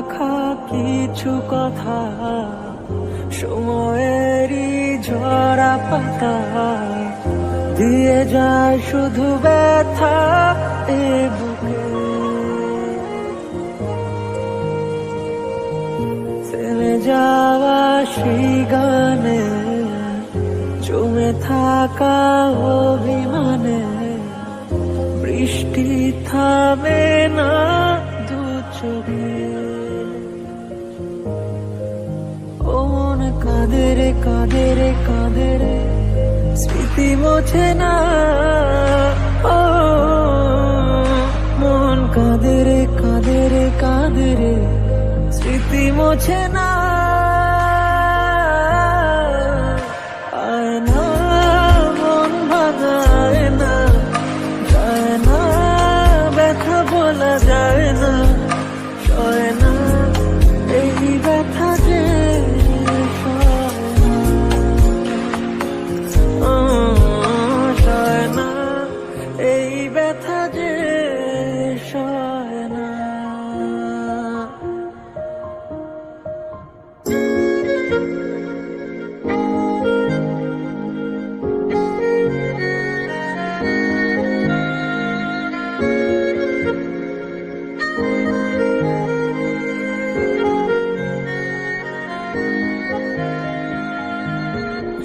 রাখা কিছু কথা সময়েরই ঝরা পাতা দিয়ে যায় শুধু ব্যথা এ বুকে। থেমে যাওয়া সেই গানে জমে থাকা অভিমানে বৃষ্টি থামে না দু চোখে। ও মন কাঁদে রে কাঁদে রে কাঁদে রে স্মৃতি মোছে না। ও মন কাঁদে রে কাঁদে রে কাঁদে রে স্মৃতি মোছে না। আয় না মন ভাঙায় না, যায় না ব্যথা বলা যায় না, সয় না এই ব্যথা যে সয় না এই ব্যথা যে সয় না।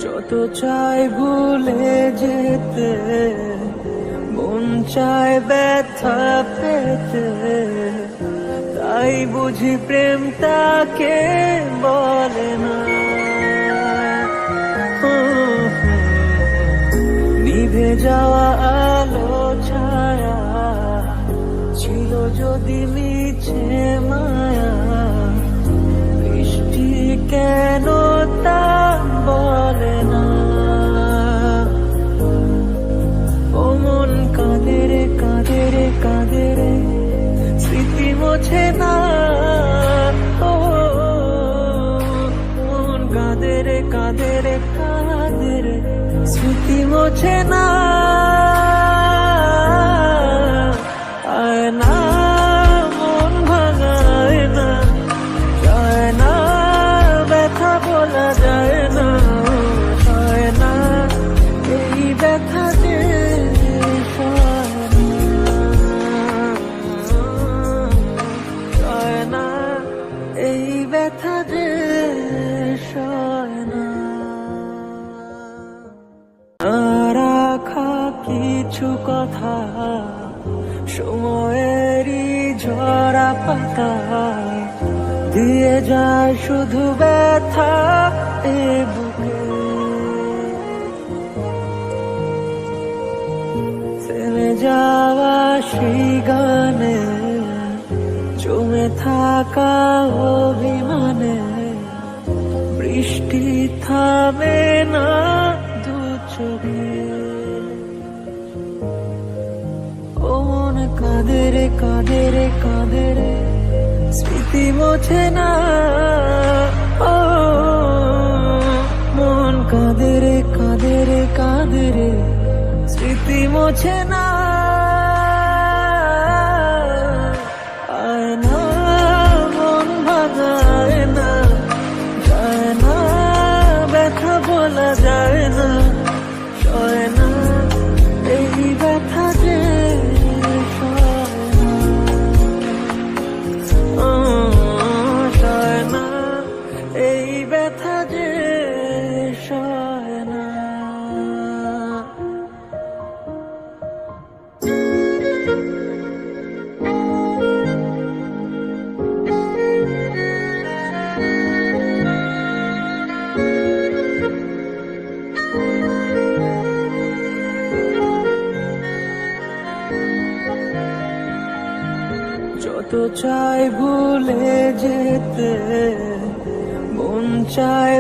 যত চাই ভুলে যেতে, মন চায় ব্যথা পেতে, তাই বুঝি প্রেম তাকে বলে না। নিভে যাওয়া আলো ছায়া ছিল যদি মিছে মায়া, বৃষ্টি কেন তা বলে না। ও মন কাঁদে রে কাঁদে রে কাঁদে রে স্মৃতি মোছে না। ও মন কাঁদে রে কাঁদে রে কাঁদে রে স্মৃতি মোছে না। আয় না মন ভাঙায় না, যায় না ব্যথা বলা যায় না, সয় না এই ব্যথা যে সয় না এই ব্যথা যে সয় না। রাখা কিছু কথা সময়েরই ঝরা পাতা দিয়ে যায় শুধু ব্যথা এ বুকে। থেমে যাওয়া সেই গানে জমে থাকা অভিমানে বৃষ্টি থামে না দু চোখে। ও মন কাঁদে রে কাঁদে রে কাঁদে রে স্মৃতি মোছে না। ও মন কাঁদে রে কাঁদে রে কাঁদে রে স্মৃতি মোছে না। আয় না মন ভাঙায় না, যায় না ব্যথা বলা যায় না, সয় না এই ব্যথা যে সয় না এই ব্যথা যে সয় না। যত চাই ভুলে যেতে, মন চায়